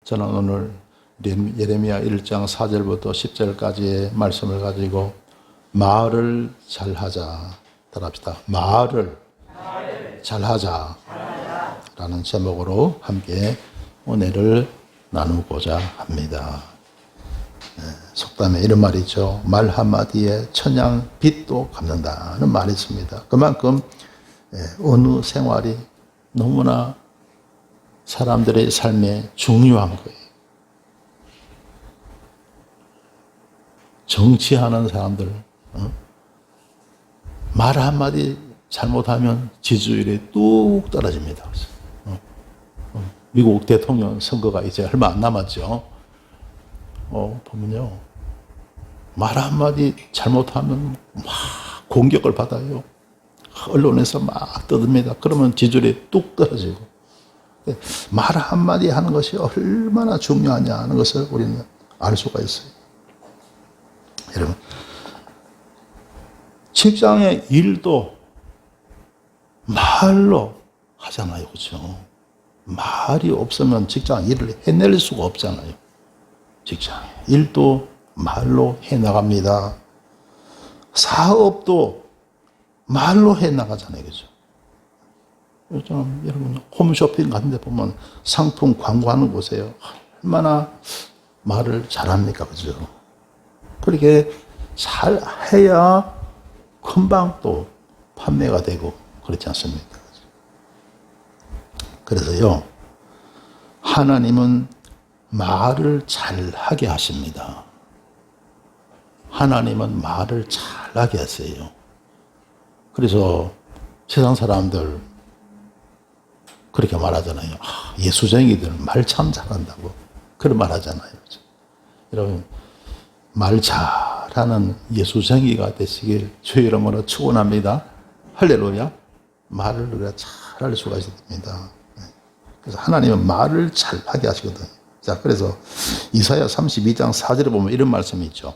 저는 오늘 예레미야 1장 4절부터 10절까지의 말씀을 가지고 말을 잘하자 답합시다. 말을 잘하자 라는 제목으로 함께 은혜를 나누고자 합니다. 속담에 이런 말이 있죠. 말 한마디에 천냥 빛도 갚는다는 말이 있습니다. 그만큼 어느 생활이 너무나 사람들의 삶에 중요한 거예요. 정치하는 사람들, 말 한마디 잘못하면 지지율이 뚝 떨어집니다. 미국 대통령 선거가 이제 얼마 안 남았죠. 보면요. 말 한마디 잘못하면 막 공격을 받아요. 언론에서 막 떠듭니다. 그러면 지지율이 뚝 떨어지고. 말 한마디 하는 것이 얼마나 중요하냐 하는 것을 우리는 알 수가 있어요. 여러분, 직장의 일도 말로 하잖아요. 그렇죠? 말이 없으면 직장 일을 해낼 수가 없잖아요. 직장의 일도 말로 해나갑니다. 사업도 말로 해나가잖아요. 그렇죠? 요즘 여러분 홈쇼핑 같은 데 보면 상품 광고하는 곳에요. 얼마나 말을 잘합니까? 그죠? 그렇게 잘 해야 금방 또 판매가 되고 그렇지 않습니까? 그래서요, 하나님은 말을 잘하게 하십니다. 하나님은 말을 잘하게 하세요. 그래서 세상 사람들 그렇게 말하잖아요. 예수쟁이들은 말 참 잘한다고 그런 말 하잖아요. 여러분, 말 잘하는 예수쟁이가 되시길 주의 이름으로 축원합니다. 할렐루야. 말을 우리가 잘할 수가 있습니다. 그래서 하나님은 말을 잘하게 하시거든요. 자, 그래서 이사야 32장 4절에 보면 이런 말씀이 있죠.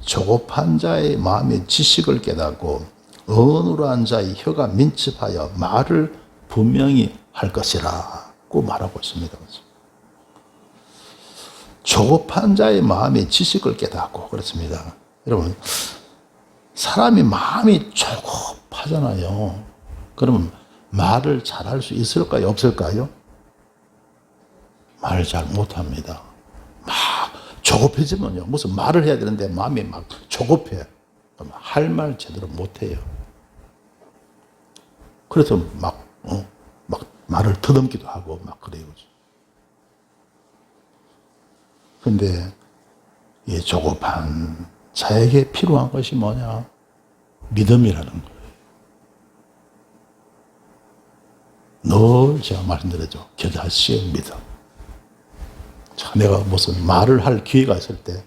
조급한 자의 마음에 지식을 깨닫고 어눌한 자의 혀가 민첩하여 말을 분명히 할 것이라고 말하고 있습니다. 조급한 자의 마음에 지식을 깨닫고 그렇습니다. 여러분, 사람이 마음이 조급하잖아요. 그러면 말을 잘할 수 있을까요? 없을까요? 말을 잘 못합니다. 막 조급해지면요. 무슨 말을 해야 되는데 마음이 막 조급해. 할 말 제대로 못해요. 그래서 막 말을 더듬기도 하고 막 그래요. 근데 이 조급한 자에게 필요한 것이 뭐냐? 믿음이라는 거예요. 늘 제가 말씀드렸죠. 겨자씨의 믿음. 자, 내가 무슨 말을 할 기회가 있을 때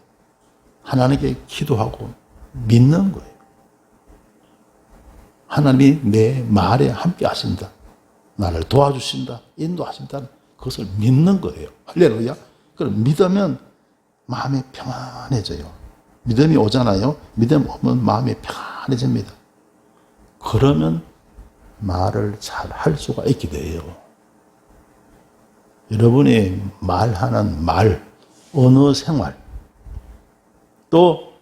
하나님께 기도하고 믿는 거예요. 하나님이 내 말에 함께 하신다. 나를 도와주신다. 인도하신다. 그것을 믿는 거예요. 할렐루야. 그럼 믿으면 마음이 평안해져요. 믿음이 오잖아요. 믿음 오면 마음이 평안해집니다. 그러면 말을 잘 할 수가 있게 돼요. 여러분이 말하는 말, 언어 생활, 또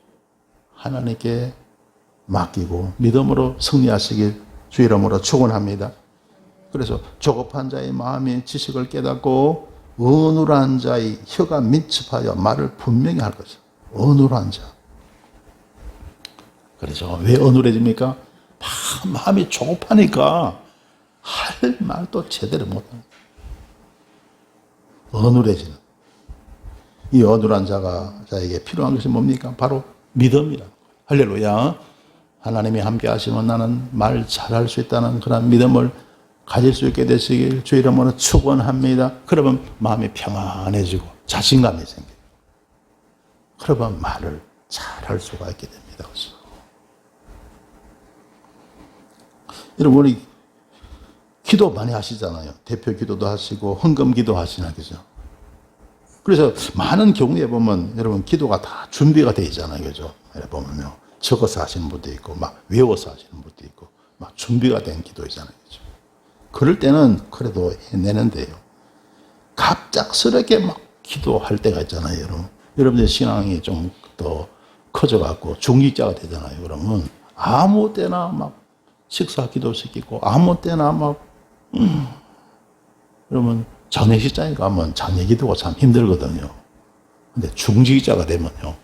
하나님께 맡기고 믿음으로 승리하시길 주의 이름으로 축원합니다. 그래서 조급한 자의 마음의 지식을 깨닫고 어눌한 자의 혀가 민첩하여 말을 분명히 할 것이다. 어눌한 자. 그래서 왜 어눌해집니까? 마음이 조급하니까 할 말도 제대로 못합니다. 어눌해지는. 이 어눌한 자에게 필요한 것이 뭡니까? 바로 믿음이라. 할렐루야. 하나님이 함께 하시면 나는 말 잘할 수 있다는 그런 믿음을 가질 수 있게 되시길 주의 이름으로 축원합니다. 그러면 마음이 평안해지고 자신감이 생겨요. 그러면 말을 잘할 수가 있게 됩니다. 여러분, 우리 기도 많이 하시잖아요. 대표 기도도 하시고 헌금 기도 하시나 그죠? 그래서 많은 경우에 보면 여러분 기도가 다 준비가 되어 있잖아요. 그죠? 보면요. 적어서 하시는 분도 있고 막 외워서 하시는 분도 있고 막 준비가 된 기도이잖아요. 그죠? 그럴 때는 그래도 해내는데요. 갑작스럽게 막 기도할 때가 있잖아요, 여러분. 여러분들 신앙이 좀 더 커져갖고 중직자가 되잖아요. 그러면 아무 때나 막 식사 기도시키고 아무 때나 막 그러면 장례식장에 가면 장례 기도가 참 힘들거든요. 근데 중직자가 되면요,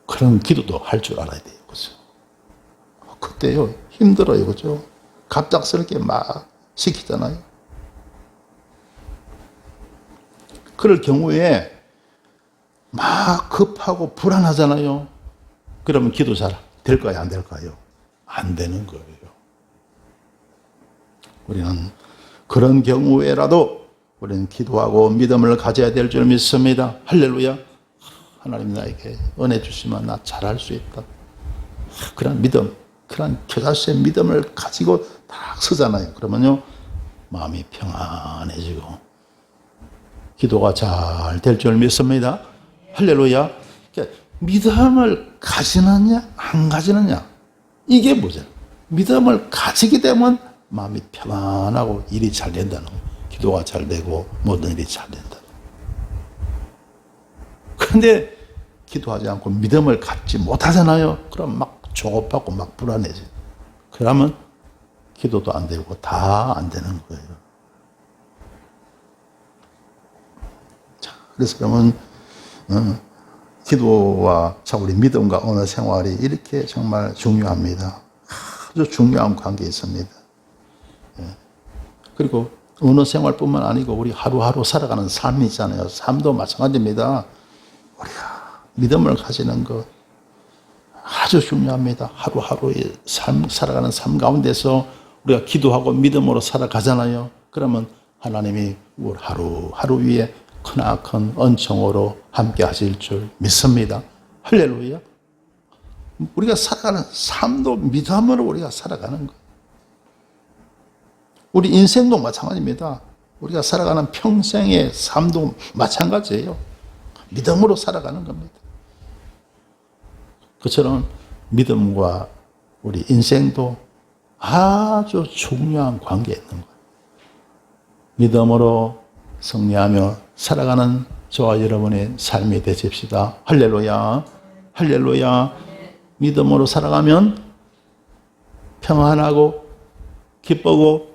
그런 기도도 할 줄 알아야 돼요. 그죠? 그때요, 힘들어요. 그죠? 갑작스럽게 막 시키잖아요. 그럴 경우에 막 급하고 불안하잖아요. 그러면 기도 잘 될까요? 안 될까요? 안 되는 거예요. 우리는 그런 경우에라도 우리는 기도하고 믿음을 가져야 될 줄 믿습니다. 할렐루야. 하나님 나에게 은혜 주시면 나 잘할 수 있다. 그런 믿음, 그런 겨자씨의 믿음을 가지고 딱 서잖아요. 그러면요, 마음이 평안해지고 기도가 잘 될 줄 믿습니다. 할렐루야. 그러니까 믿음을 가지느냐 안 가지느냐, 이게 뭐죠? 믿음을 가지게 되면 마음이 평안하고 일이 잘 된다는 거예요. 기도가 잘 되고 모든 일이 잘 된다. 그런데 기도하지 않고 믿음을 갖지 못하잖아요. 그럼 막 조급하고 막 불안해져요. 그러면 기도도 안 되고 다 안 되는 거예요. 자, 그래서 그러면 기도와 우리 믿음과 언어 생활이 이렇게 정말 중요합니다. 아주 중요한 관계에 있습니다. 그리고 언어 생활뿐만 아니고 우리 하루하루 살아가는 삶이 있잖아요. 삶도 마찬가지입니다. 우리가 믿음을 가지는 것 아주 중요합니다. 하루하루의 삶, 살아가는 삶 가운데서 우리가 기도하고 믿음으로 살아가잖아요. 그러면 하나님이 우리 하루하루 위에 크나큰 은총으로 함께 하실 줄 믿습니다. 할렐루야. 우리가 살아가는 삶도 믿음으로 우리가 살아가는 거예요. 우리 인생도 마찬가지입니다. 우리가 살아가는 평생의 삶도 마찬가지예요. 믿음으로 살아가는 겁니다. 그처럼 믿음과 우리 인생도 아주 중요한 관계에 있는 거예요. 믿음으로 승리하며 살아가는 저와 여러분의 삶이 되십시다. 할렐루야. 할렐루야. 믿음으로 살아가면 평안하고 기쁘고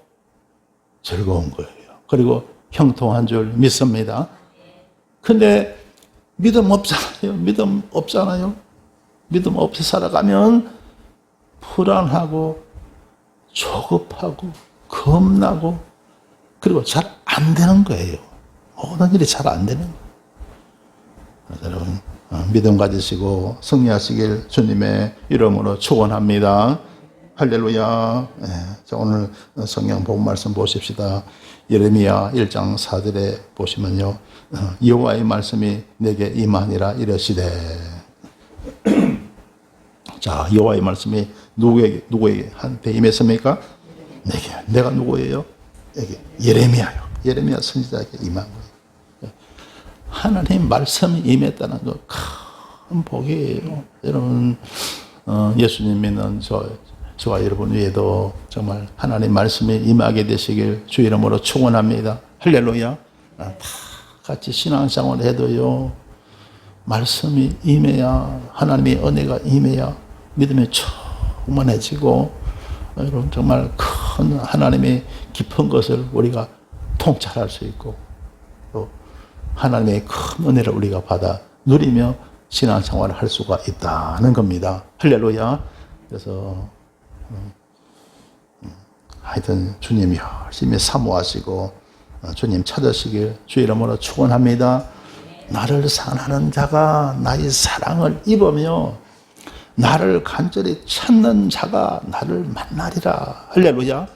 즐거운 거예요. 그리고 형통한 줄 믿습니다. 근데 믿음 없잖아요. 믿음 없잖아요. 믿음 없이 살아가면 불안하고 조급하고 겁나고 그리고 잘 안 되는 거예요. 모든 일이 잘 안 되는 거예요. 여러분 믿음 가지시고 승리하시길 주님의 이름으로 축원합니다. 할렐루야. 네, 자, 오늘 성경 본 말씀 보십시다. 예레미야 1장 4절에 보시면요, 여호와의 말씀이 내게 임하니라 이르시되. 자, 여호와의 말씀이 누구에게 한테 임했습니까? 내게. 내가 누구예요? 여기 예레미야요. 예레미야 선지자에게 임한 거예요. 하나님 말씀이 임했다는 거 큰 복이에요. 여러분, 예수님 믿는 저와 여러분 위에도 정말 하나님 말씀이 임하게 되시길 주 이름으로 축원합니다. 할렐루야. 다 같이 신앙생활을 해도요, 말씀이 임해야, 하나님의 은혜가 임해야 믿음이 충만해지고, 여러분 정말 큰 하나님의 깊은 것을 우리가 통찰할 수 있고, 또 하나님의 큰 은혜를 우리가 받아 누리며 신앙생활을 할 수가 있다는 겁니다. 할렐루야. 그래서 하여튼 주님 열심히 사모하시고 주님 찾으시길 주 이름으로 축원합니다. 나를 사랑하는 자가 나의 사랑을 입으며 나를 간절히 찾는 자가 나를 만나리라. 할렐루야.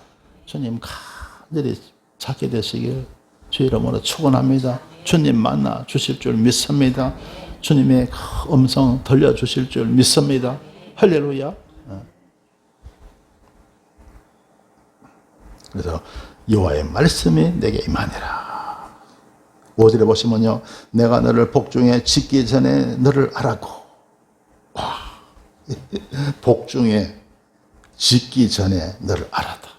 주님 간절히 찾게 되시길 주 이름으로 축원합니다. 주님 만나 주실 줄 믿습니다. 주님의 음성 들려주실 줄 믿습니다. 할렐루야. 그래서 여호와의 말씀이 내게 임하니라. 5절에 보시면요, 내가 너를 복중에 짓기 전에 너를 알았고. 와, 복중에 짓기 전에 너를 알았다.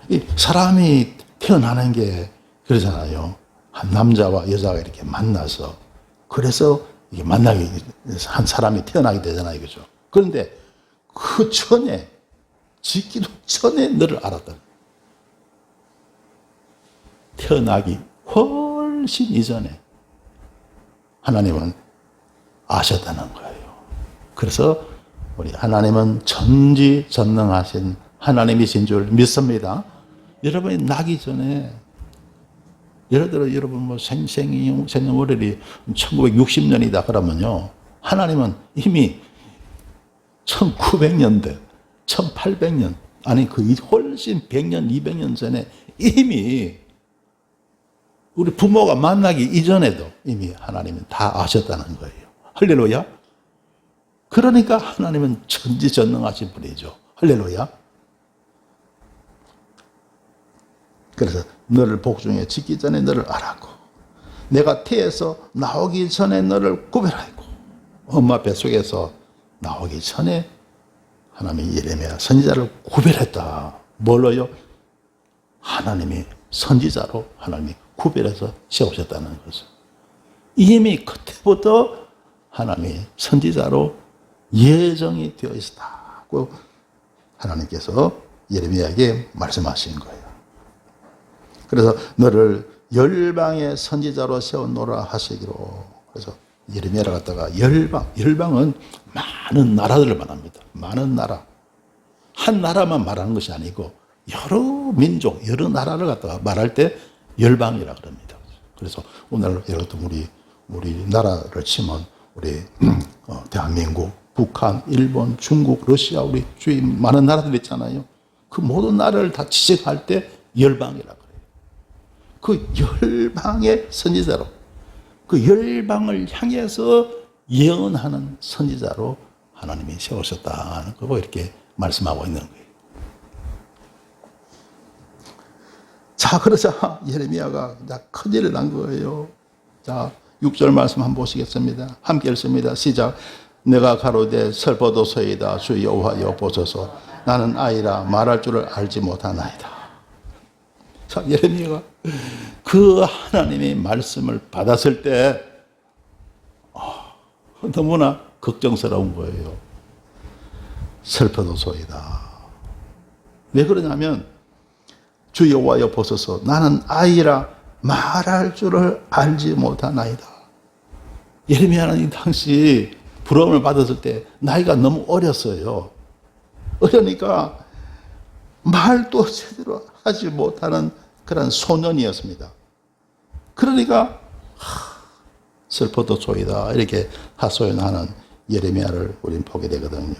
이 사람이 태어나는 게 그러잖아요. 한 남자와 여자가 이렇게 만나서 그래서 이게 만나게 한 사람이 태어나게 되잖아요. 그죠? 그런데 그 전에 짓기도 전에 너를 알았다. 태어나기 훨씬 이전에 하나님은 아셨다는 거예요. 그래서 우리 하나님은 전지전능하신 하나님이신 줄 믿습니다. 여러분이 나기 전에 예를 들어 여러분 뭐 생년월일이 1960년이다 그러면요. 하나님은 이미 1900년대, 1800년 아니 그 훨씬 100년, 200년 전에 이미 우리 부모가 만나기 이전에도 이미 하나님은 다 아셨다는 거예요. 할렐루야. 그러니까 하나님은 전지전능하신 분이죠. 할렐루야. 그래서 너를 복중에 짓기 전에 너를 알았고 내가 태에서 나오기 전에 너를 구별하고 엄마 뱃속에서 나오기 전에 하나님이 예레미야 선지자를 구별했다. 뭘로요? 하나님이 선지자로 하나님이 구별해서 세우셨다는 것을. 이미 그때부터 하나님이 선지자로 예정이 되어 있었다고 하나님께서 예레미야에게 말씀하신 거예요. 그래서 너를 열방의 선지자로 세워놓으라 하시기로. 그래서 예레미야를 갖다가 열방은 많은 나라들을 말합니다. 많은 나라. 한 나라만 말하는 것이 아니고 여러 민족, 여러 나라를 갖다가 말할 때 열방이라 그럽니다. 그래서 오늘 예를 들어 우리 나라를 치면 우리 대한민국, 북한, 일본, 중국, 러시아, 우리 주위 많은 나라들 있잖아요. 그 모든 나라를 다 지적할 때 열방이라 그래요. 그 열방의 선지자로, 그 열방을 향해서 예언하는 선지자로 하나님이 세우셨다는 거고 이렇게 말씀하고 있는 거예요. 자, 그러자 예레미야가 큰일을 난 거예요. 자, 6절 말씀 한번 보시겠습니다. 함께 읽습니다. 시작. 내가 가로되 슬퍼도소이다. 주 여호와여 보소서. 나는 아이라 말할 줄을 알지 못하나이다. 자, 예레미야가 그 하나님의 말씀을 받았을 때 너무나 걱정스러운 거예요. 슬퍼도소이다. 왜 그러냐면 주 여호와여 보소서. 나는 아이라 말할 줄을 알지 못하나이다. 예레미야는 이 당시 부름을 받았을 때 나이가 너무 어렸어요. 어려니까 말도 제대로 하지 못하는 그런 소년이었습니다. 그러니까 슬퍼도소이다 이렇게 하소연하는 예레미야를 우리는 보게 되거든요.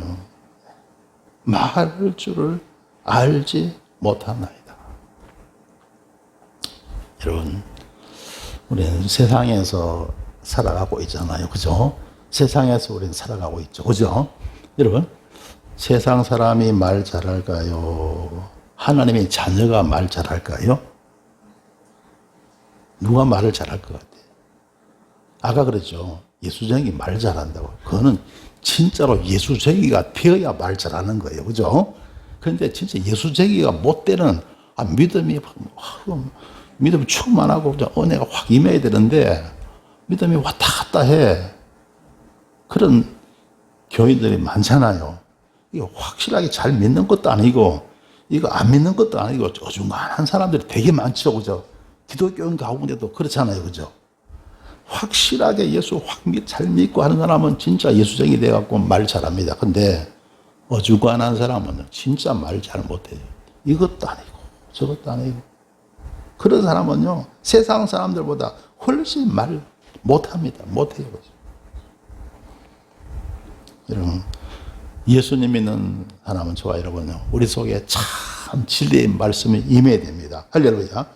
말할 줄을 알지 못하나이다. 여러분, 우리는 세상에서 살아가고 있잖아요. 그죠? 세상에서 우리는 살아가고 있죠. 그죠? 여러분, 세상 사람이 말 잘할까요? 하나님의 자녀가 말 잘할까요? 누가 말을 잘할 것 같아요? 아까 그랬죠. 예수쟁이 말 잘한다고. 그거는 진짜로 예수쟁이가 되어야 말 잘하는 거예요. 그죠? 그런데 진짜 예수쟁이가 못 되는 믿음이 충만하고 은혜가 확 임해야 되는데 믿음이 왔다 갔다 해. 그런 교인들이 많잖아요. 이거 확실하게 잘 믿는 것도 아니고 이거 안 믿는 것도 아니고 어중간한 사람들이 되게 많죠. 그죠? 기독교인 가운데도 그렇잖아요. 그죠? 확실하게 예수 잘 믿고 하는 사람은 진짜 예수쟁이 돼갖고 말 잘합니다. 근데 어중간한 사람은 진짜 말 잘 못해요. 이것도 아니고 저것도 아니고. 그런 사람은요, 세상 사람들보다 훨씬 말 못합니다. 못해요. 여러분, 예수님 믿는 사람은 좋아요. 여러분요, 우리 속에 참 진리의 말씀이 임해야 됩니다. 할렐루야.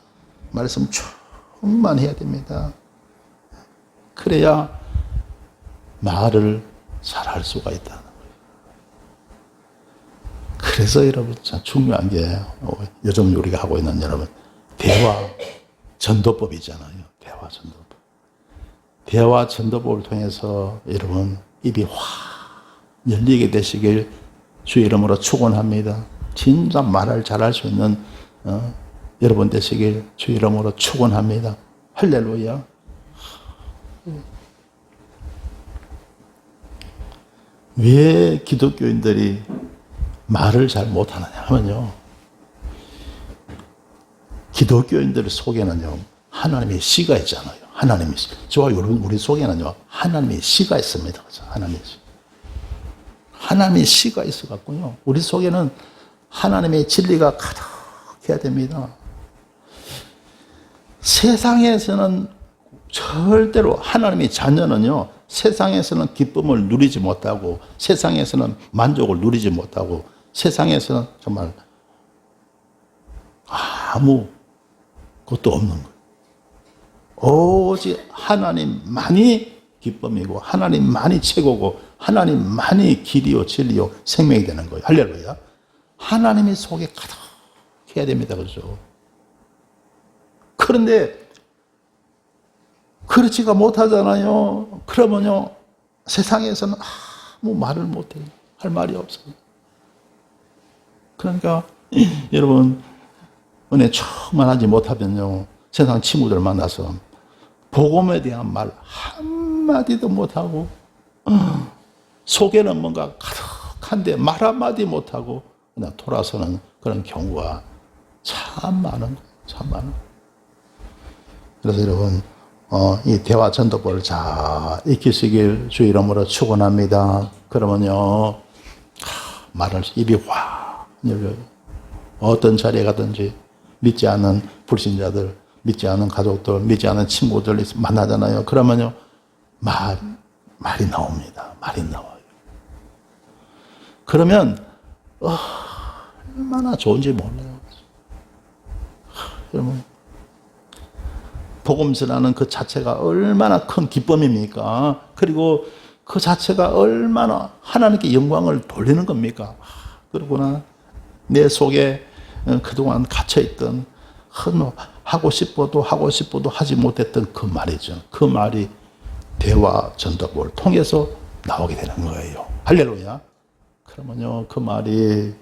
말씀 충만해야 됩니다. 그래야 말을 잘할 수가 있다는 거예요. 그래서 여러분, 참 중요한 게 요즘 우리가 하고 있는 여러분, 대화 전도법이잖아요. 대화 전도법. 대화 전도법을 통해서 여러분 입이 확 열리게 되시길 주의 이름으로 축원합니다. 진짜 말을 잘할 수 있는 여러분 되시길 주의 이름으로 축원합니다. 할렐루야. 왜 기독교인들이 말을 잘 못하느냐 하면요, 기독교인들 속에는요 하나님의 씨가 있잖아요. 하나님의 씨. 저와 여러분 우리 속에는요 하나님의 씨가 있습니다. 그렇죠? 하나님의 씨. 하나님의 씨가 있어갖고요 우리 속에는 하나님의 진리가 가득해야 됩니다. 세상에서는 절대로 하나님의 자녀는요 세상에서는 기쁨을 누리지 못하고 세상에서는 만족을 누리지 못하고 세상에서는 정말 아무 것도 없는 거예요. 오직 하나님만이 기쁨이고 하나님만이 최고고 하나님만이 길이요 진리요 생명이 되는 거예요. 할렐루야. 하나님의 속에 가득해야 됩니다. 그렇죠? 그런데 그렇지가 못하잖아요. 그러면요 세상에서는 아무 말을 못해요. 할 말이 없어요. 그러니까 여러분 은혜 충만하지 못하면요 세상 친구들 만나서 복음에 대한 말 한마디도 못하고 속에는 뭔가 가득한데 말 한마디 못하고 그냥 돌아서는 그런 경우가 참 많은 거예요. 참 많은 거예요. 그래서 여러분 이 대화 전도법을 잘 익히시길 주 이름으로 축원합니다. 그러면요 말을 입이 확 열려요. 어떤 자리에 가든지 믿지 않는 불신자들, 믿지 않는 가족들, 믿지 않는 친구들 만나잖아요. 그러면요 말이 나옵니다. 말이 나와요. 그러면 얼마나 좋은지 몰라요. 여러분 복음 전하는 그 자체가 얼마나 큰 기쁨입니까? 그리고 그 자체가 얼마나 하나님께 영광을 돌리는 겁니까? 그러구나. 내 속에 그동안 갇혀있던 하고 싶어도 하지 못했던 그 말이죠. 그 말이 대화 전도법을 통해서 나오게 되는 거예요. 할렐루야. 그러면요 그 말이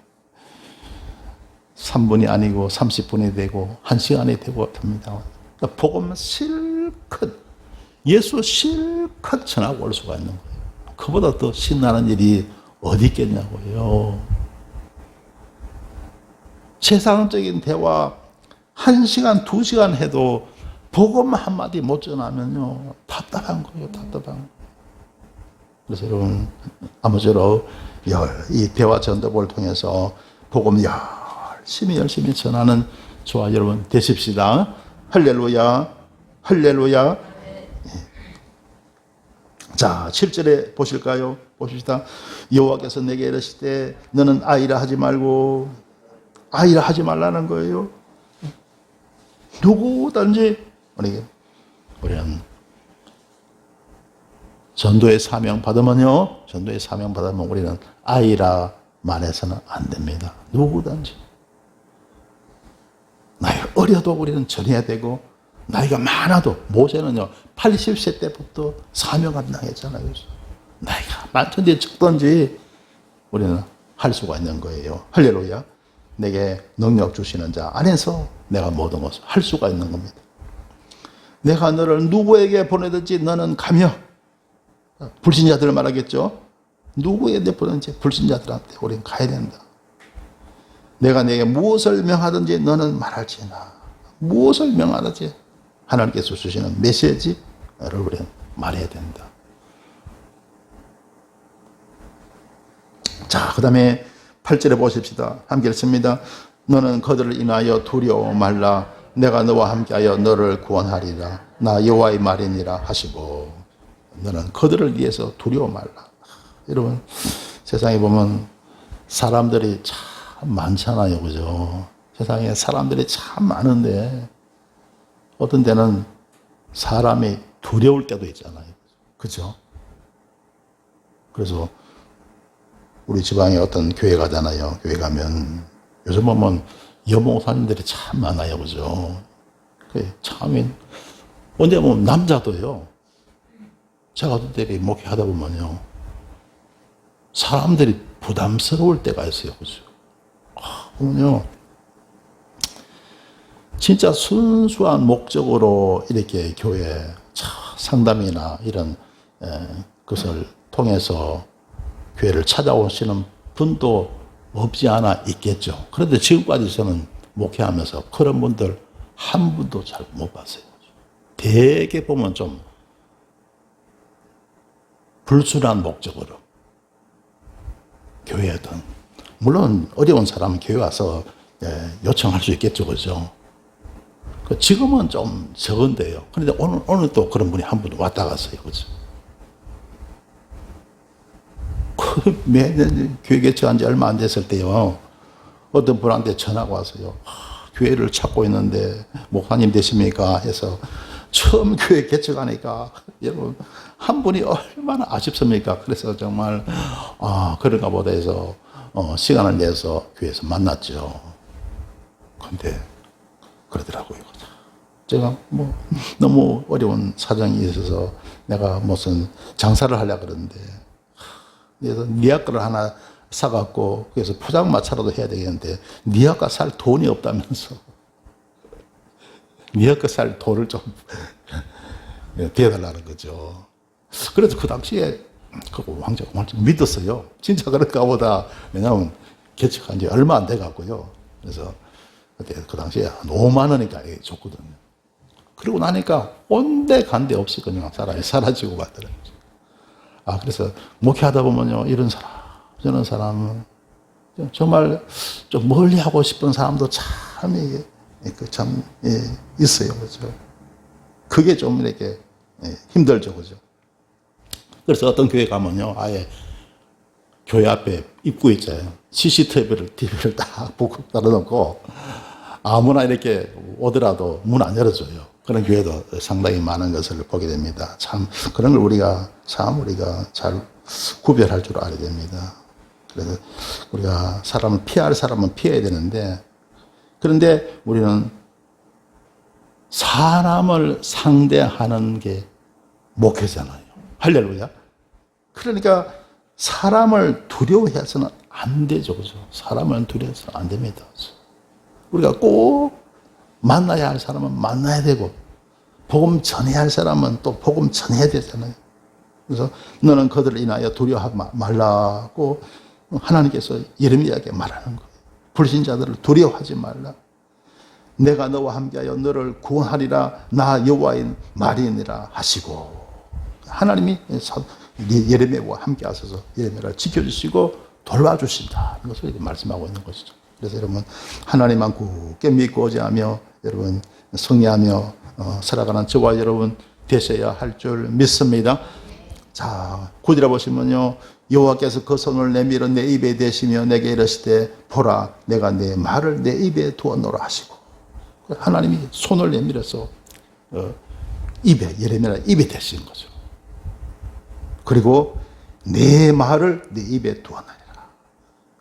3분이 아니고 30분이 되고 1시간이 되고 합니다. 복음 실컷 예수 실컷 전하고 올 수가 있는 거예요. 그보다 더 신나는 일이 어디 있겠냐고요. 세상적인 대화 1시간 2시간 해도 복음 한마디 못 전하면요 답답한 거예요. 답답한 거예요. 그래서 여러분 아무쪼록 이 대화 전도법을 통해서 복음 열심히 전하는 저와 여러분 되십시다. 할렐루야. 할렐루야. 자, 7절에 보실까요? 보십시다. 여호와께서 내게 이르시되 너는 아이라 하지 말고 아이라 하지 말라는 거예요. 누구든지 우리는 전도의 사명 받으면요. 전도의 사명 받으면 우리는 아이라만 해서는 안 됩니다. 누구든지. 나이가 어려도 우리는 전해야 되고 나이가 많아도 모세는요 80세 때부터 사명 감당했잖아요. 나이가 많든지 적든지 우리는 할 수가 있는 거예요. 할렐루야. 내게 능력 주시는 자 안에서 내가 모든 것을 할 수가 있는 겁니다. 내가 너를 누구에게 보내든지 너는 가며 불신자들을 말하겠죠. 누구에게 보내든지 불신자들한테 우리는 가야 된다. 내가 내게 무엇을 명하든지 너는 말할지나 무엇을 명하든지 하나님께서 주시는 메시지를 우리는 말해야 된다. 자, 그 다음에 8절에 보십시다. 함께 읽습니다. 너는 그들을 인하여 두려워 말라. 내가 너와 함께하여 너를 구원하리라. 나 여호와의 말이니라 하시고 너는 그들을 위해서 두려워 말라. 여러분 세상에 보면 사람들이 참 많잖아요. 그죠? 세상에 사람들이 참 많은데 어떤 때는 사람이 두려울 때도 있잖아요. 그죠? 그래서 우리 지방에 어떤 교회 가잖아요. 교회 가면 요즘 보면 여목사님들이 참 많아요. 그죠? 참 언제 보면 남자도요. 제가 어떤 때 목회하다 보면요. 사람들이 부담스러울 때가 있어요. 그죠? 보면요. 진짜 순수한 목적으로 이렇게 교회 상담이나 이런 것을 통해서 교회를 찾아오시는 분도 없지 않아 있겠죠. 그런데 지금까지 저는 목회하면서 그런 분들 한 분도 잘 못 봤어요. 대개 보면 좀 불순한 목적으로 교회든, 물론 어려운 사람은 교회 와서 요청할 수 있겠죠, 그죠? 지금은 좀 적은데요. 그런데 오늘 또 그런 분이 한 분 왔다 갔어요, 그죠? 매년 교회 개척한 지 얼마 안 됐을 때요, 어떤 분한테 전화가 왔어요. 교회를 찾고 있는데 목사님 되십니까? 해서 처음 교회 개척하니까 여러분 한 분이 얼마나 아쉽습니까? 그래서 정말 그런가 보다 해서 시간을 내서 교회에서 만났죠. 근데 그러더라고요. 제가 뭐 너무 어려운 사정이 있어서 내가 무슨 장사를 하려고 그러는데, 그래서 니아과를 하나 사갖고 그래서 포장마차라도 해야 되겠는데 니아과 살 돈이 없다면서 니아과 살 돈을 좀 대달라는 거죠. 그래서 그 당시에 그 왕자가 완전 믿었어요. 진짜 그런가 보다. 왜냐하면 개척한 지 얼마 안 돼갖고요. 그래서 그때 그 당시에 한 5만 원이니까 줬거든요. 그러고 나니까 온데 간데 없이 그냥 사람이 사라지고 가더라고요. 그래서 목회하다 보면요, 이런 사람, 저런 사람은 정말 좀 멀리 하고 싶은 사람도 참 있어요. 그죠? 그게 좀 이렇게 힘들죠. 그죠? 그래서 어떤 교회 가면요, 아예 교회 앞에 입구 있잖아요. CCTV를 딱 보고 따라놓고 아무나 이렇게 오더라도 문 안 열어줘요. 그런 교회도 상당히 많은 것을 보게 됩니다. 참, 그런 걸 우리가 잘 구별할 줄 알아야 됩니다. 그래서 우리가 사람을 피할 사람은 피해야 되는데, 그런데 우리는 사람을 상대하는 게 목회잖아요. 할렐루야. 그러니까 사람을 두려워해서는 안 되죠. 그죠? 사람을 두려워해서는 안 됩니다. 우리가 꼭 만나야 할 사람은 만나야 되고, 복음 전해야 할 사람은 또 복음 전해야 되잖아요. 그래서 너는 그들을 인하여 두려워하지 말라고 하나님께서 예레미야에게 말하는 거예요. 불신자들을 두려워하지 말라. 내가 너와 함께하여 너를 구원하리라. 나 여호와인 말이니라 하시고, 하나님이 예레미야와 함께 하셔서 예레미야를 지켜주시고 돌봐주신다. 이것을 말씀하고 있는 것이죠. 그래서 여러분, 하나님만 굳게 믿고 의지하며 여러분 승리하며 살아가는 저와 여러분 되셔야 할 줄 믿습니다. 자, 9절에 보시면요, 여호와께서 그 손을 내밀어 내 입에 대시며 내게 이르시되 보라, 내가 내 말을 내 입에 두었노라 하시고, 하나님이 손을 내밀어서 입에, 예레미야 입에 대신 거죠. 그리고 내 말을 내 입에 두었나니라.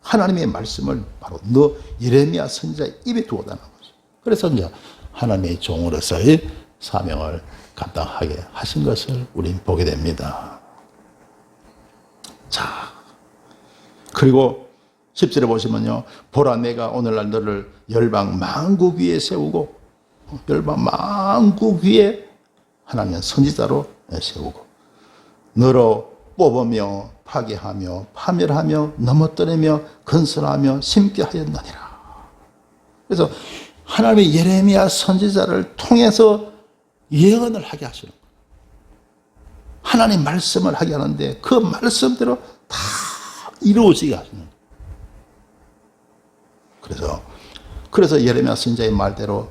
하나님의 말씀을 바로 너 예레미야 선지자의 입에 두었다는 거죠. 그래서 이제 하나님의 종으로서의 사명을 감당하게 하신 것을 우리는 보게 됩니다. 자, 그리고 10절에 보시면요, 보라, 내가 오늘날 너를 열방 만국 위에 세우고, 열방 만국 위에 하나님은 선지자로 세우고 너로 뽑으며 파괴하며 파멸하며 넘어뜨리며 건설하며 심게 하였느니라. 그래서 하나님의 예레미야 선지자를 통해서 예언을 하게 하시는 거예요. 하나님 말씀을 하게 하는데 그 말씀대로 다 이루어지게 하시는 거예요. 그래서 예레미야 선지자의 말대로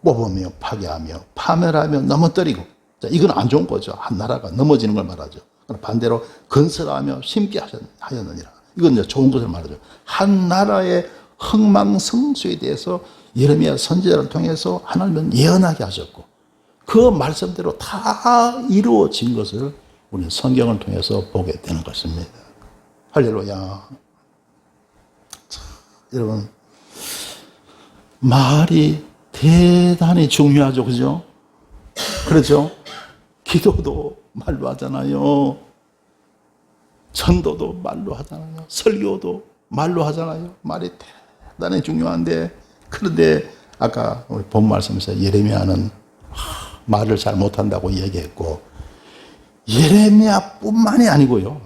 뽑으며 파괴하며 파멸하며 넘어뜨리고, 자, 이건 안 좋은 거죠. 한 나라가 넘어지는 걸 말하죠. 반대로 건설하며 심게 하였느니라. 이건 이제 좋은 것을 말하죠. 한 나라의 흥망성쇠에 대해서 예레미야 선지자를 통해서 하나님은 예언하게 하셨고, 그 말씀대로 다 이루어진 것을 우리는 성경을 통해서 보게 되는 것입니다. 할렐루야. 자, 여러분, 말이 대단히 중요하죠. 그죠? 그렇죠? 기도도 말로 하잖아요. 전도도 말로 하잖아요. 설교도 말로 하잖아요. 말이 대단히 중요한데, 그런데 아까 우리 본 말씀에서 예레미야는 말을 잘 못한다고 얘기했고, 예레미야뿐만이 아니고요.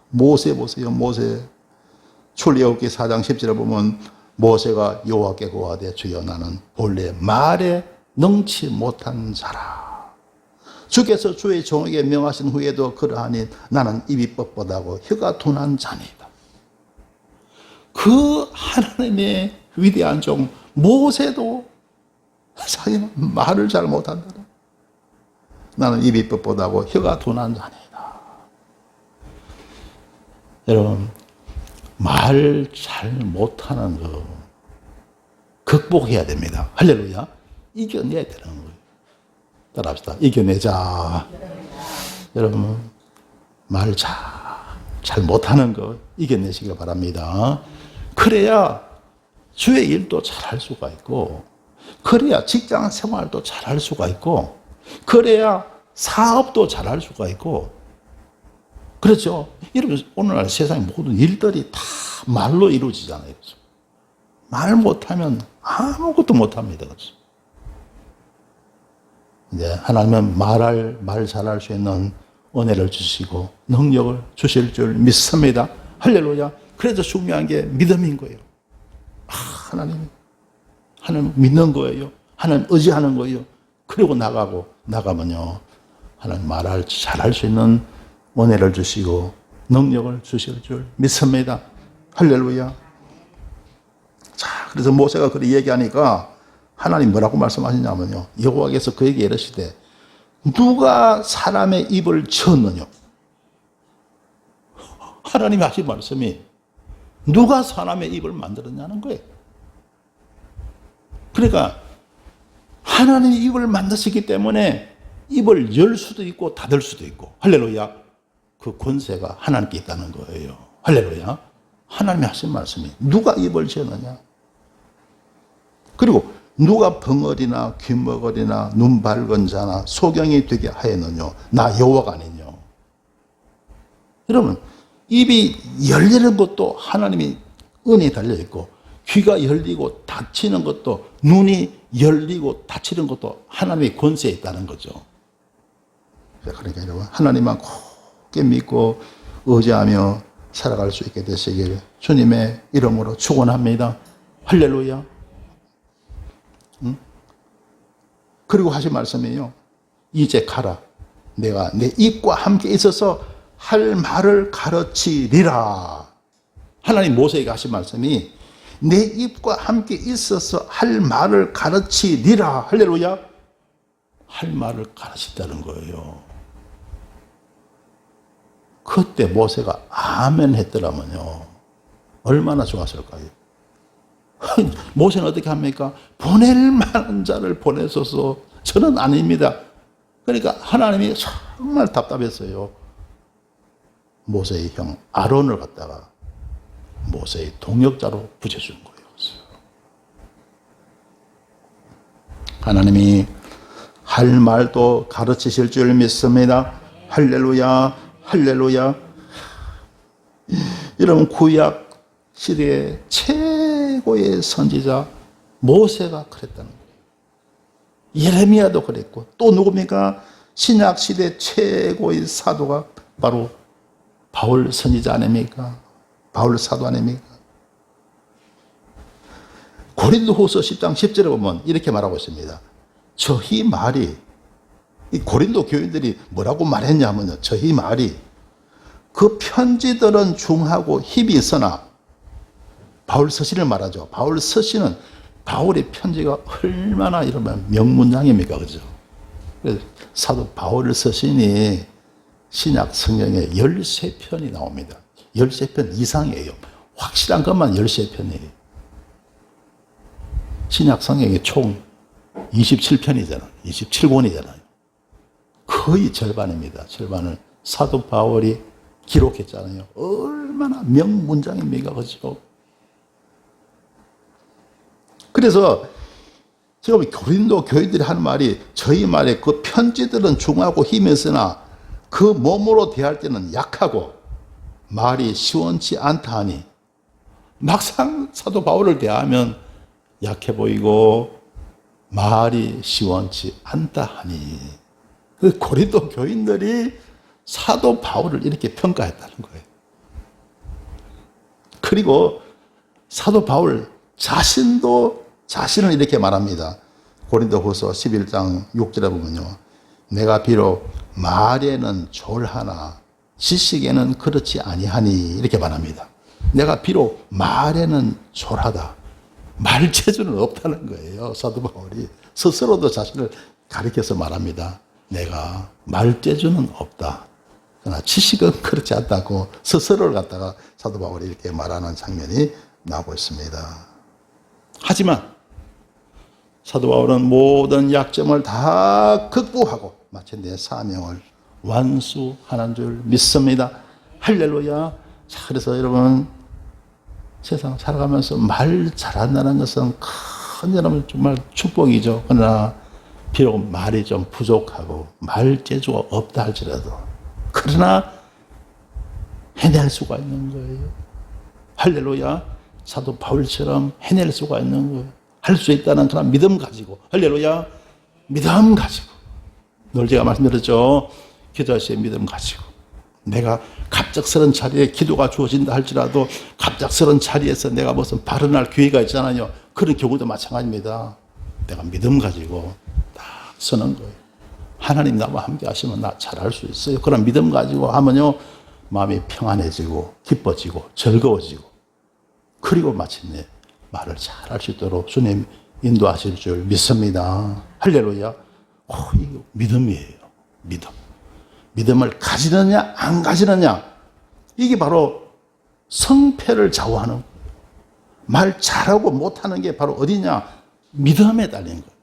모세 보세요. 모세 출애굽기 4장 10절에 보면 모세가 여호와께 고하되 주여 나는 본래 말에 능치 못한 자라. 주께서 주의 종에게 명하신 후에도 그러하니 나는 입이 뻣뻣하고 혀가 둔한 자니이다. 그 하나님의 위대한 종 모세도 자기는 말을 잘 못한다. 나는 입이 뻣뻣하고 혀가 둔한 자니이다. 여러분, 말 잘 못하는 거 극복해야 됩니다. 할렐루야. 이겨내야 되는 거예요. 따라합시다. 이겨내자. 여러분, 말 잘 못하는 거 이겨내시길 바랍니다. 그래야 주의 일도 잘할 수가 있고, 그래야 직장 생활도 잘할 수가 있고, 그래야 사업도 잘할 수가 있고, 그렇죠? 여러분, 오늘날 세상의 모든 일들이 다 말로 이루어지잖아요. 말 못하면 아무것도 못합니다. 그렇죠? 이제 하나님은 말 잘할 수 있는 은혜를 주시고 능력을 주실 줄 믿습니다. 할렐루야. 그래서 중요한 게 믿음인 거예요. 하나님 믿는 거예요. 하나님 의지하는 거예요. 그리고 나가면요, 하나님 말을 잘할 수 있는 은혜를 주시고 능력을 주실 줄 믿습니다. 할렐루야. 자, 그래서 모세가 그렇게 얘기하니까 하나님 뭐라고 말씀하시냐면요, 여호와께서 그에게 이르시되 누가 사람의 입을 지었느냐. 하나님이 하신 말씀이 누가 사람의 입을 만들었냐는 거예요. 그러니까 하나님이 입을 만드시기 때문에 입을 열 수도 있고 닫을 수도 있고, 할렐루야. 그 권세가 하나님께 있다는 거예요. 할렐루야. 하나님이 하신 말씀이 누가 입을 지었느냐. 그리고 누가 벙어리나 귀머거리나 눈 밝은 자나 소경이 되게 하였느냐. 나 여호와가 아니냐. 여러분, 입이 열리는 것도 하나님이 은이 달려있고, 귀가 열리고 닫히는 것도, 눈이 열리고 닫히는 것도 하나님의 권세에 있다는 거죠. 그러니까 여러분, 하나님만 굳게 믿고 의지하며 살아갈 수 있게 되시길 주님의 이름으로 축원합니다. 할렐루야. 그리고 하신 말씀이요, 이제 가라. 내가 내 입과 함께 있어서 할 말을 가르치리라. 하나님 모세에게 하신 말씀이 내 입과 함께 있어서 할 말을 가르치리라. 할렐루야. 할 말을 가르친다는 거예요. 그때 모세가 아멘 했더라면요, 얼마나 좋았을까요? 모세는 어떻게 합니까? 보낼 만한 자를 보내소서. 저는 아닙니다. 그러니까 하나님이 정말 답답했어요. 모세의 형 아론을 갖다가 모세의 동역자로 붙여준 거예요. 하나님이 할 말도 가르치실 줄 믿습니다. 할렐루야. 할렐루야. 여러분, 구약 시대의 최고의 선지자 모세가 그랬다는 거예요. 예레미야도 그랬고, 또 누굽니까? 신약 시대 최고의 사도가 바로 바울 선지자 아닙니까? 바울 사도 아닙니까? 고린도후서 10장 10절에 보면 이렇게 말하고 있습니다. 저희 말이, 이 고린도 교인들이 뭐라고 말했냐면요, 저희 말이 그 편지들은 중하고 힘이 있으나, 바울 서신을 말하죠. 바울 서신은, 바울의 편지가 얼마나 이러면 명문장입니까? 그죠? 그래서 사도 바울 서신이 신약 성경에 13편이 나옵니다. 13편 이상이에요. 확실한 것만 13편이에요. 신약 성경이 총 27편이잖아요. 27권이잖아요. 거의 절반입니다. 절반을 사도 바울이 기록했잖아요. 얼마나 명문장입니까? 그죠? 그래서 지금 고린도 교인들이 하는 말이, 저희 말에 그 편지들은 중하고 힘이 있으나 그 몸으로 대할 때는 약하고 말이 시원치 않다 하니, 막상 사도 바울을 대하면 약해 보이고 말이 시원치 않다 하니 그 고린도 교인들이 사도 바울을 이렇게 평가했다는 거예요. 그리고 사도 바울 자신도 자신을 이렇게 말합니다. 고린도후서 11장 6절에 보면요. 내가 비록 말에는 졸하나 지식에는 그렇지 아니하니 이렇게 말합니다. 내가 비록 말에는 졸하다. 말재주는 없다는 거예요. 사도 바울이 스스로도 자신을 가리켜서 말합니다. 내가 말재주는 없다. 그러나 지식은 그렇지 않다고 스스로를 갖다가 사도 바울이 이렇게 말하는 장면이 나오고 있습니다. 하지만 사도 바울은 모든 약점을 다 극복하고 마치 내 사명을 완수하는 줄 믿습니다. 할렐루야. 자, 그래서 여러분 세상 살아가면서 말 잘한다는 것은 큰 여러분 정말 축복이죠. 그러나 비록 말이 좀 부족하고 말 재주가 없다 할지라도 그러나 해낼 수가 있는 거예요. 할렐루야. 사도 바울처럼 해낼 수가 있는 거예요. 할 수 있다는 그런 믿음 가지고 할렐루야. 믿음 가지고 늘 제가 말씀드렸죠. 기도할 때 믿음 가지고 내가 갑작스런 자리에 기도가 주어진다 할지라도 갑작스런 자리에서 내가 무슨 발언할 기회가 있잖아요. 그런 경우도 마찬가지입니다. 내가 믿음 가지고 다 서는 거예요. 하나님 나와 함께 하시면 나 잘할 수 있어요. 그런 믿음 가지고 하면요. 마음이 평안해지고 기뻐지고 즐거워지고 그리고 마침내 말을 잘할 수 있도록 주님 인도하실 줄 믿습니다. 할렐루야. 이거 믿음이에요. 믿음. 믿음을 가지느냐 안 가지느냐 이게 바로 성패를 좌우하는 말 잘하고 못하는 게 바로 어디냐 믿음에 달린 거예요.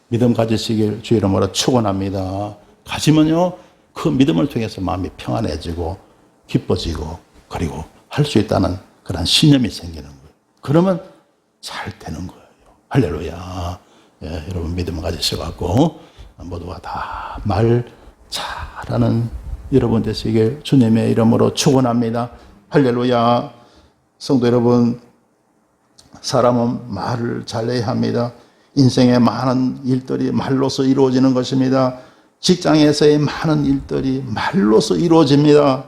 믿음 가지시길 주의 이름으로 축원합니다. 가지면요 그 믿음을 통해서 마음이 평안해지고 기뻐지고 그리고 할 수 있다는 그런 신념이 생기는 거예요. 그러면 잘 되는 거예요. 할렐루야. 예, 여러분 믿음 가지셔갖고 모두가 다 말 잘하는 여러분 되시길 주님의 이름으로 축원합니다. 할렐루야. 성도 여러분, 사람은 말을 잘해야 합니다. 인생의 많은 일들이 말로서 이루어지는 것입니다. 직장에서의 많은 일들이 말로서 이루어집니다.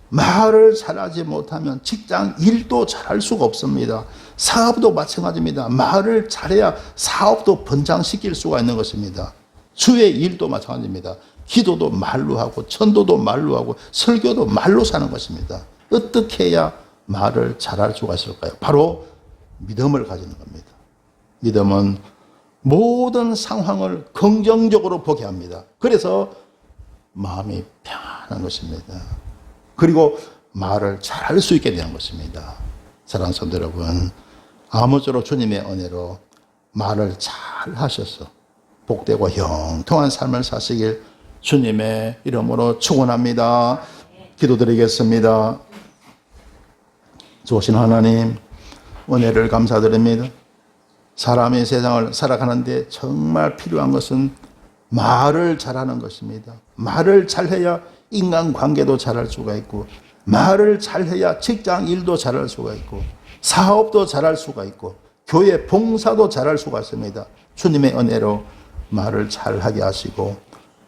말을 잘하지 못하면 직장 일도 잘할 수가 없습니다. 사업도 마찬가지입니다. 말을 잘해야 사업도 번창시킬 수가 있는 것입니다. 주의 일도 마찬가지입니다. 기도도 말로 하고 전도도 말로 하고 설교도 말로 사는 것입니다. 어떻게 해야 말을 잘할 수가 있을까요? 바로 믿음을 가지는 겁니다. 믿음은 모든 상황을 긍정적으로 보게 합니다. 그래서 마음이 평안한 것입니다. 그리고 말을 잘할 수 있게 되는 것입니다. 사랑하는 성도 여러분, 아무쪼록 주님의 은혜로 말을 잘 하셔서 복되고 형통한 삶을 사시길 주님의 이름으로 축원합니다. 기도드리겠습니다. 좋으신 하나님, 은혜를 감사드립니다. 사람이 세상을 살아가는데 정말 필요한 것은 말을 잘하는 것입니다. 말을 잘해야 인간관계도 잘할 수가 있고 말을 잘해야 직장 일도 잘할 수가 있고 사업도 잘할 수가 있고 교회 봉사도 잘할 수가 있습니다. 주님의 은혜로 말을 잘하게 하시고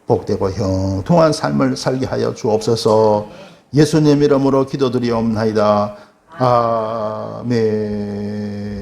복되고 형통한 삶을 살게 하여 주옵소서. 예수님 이름으로 기도드리옵나이다. 아멘.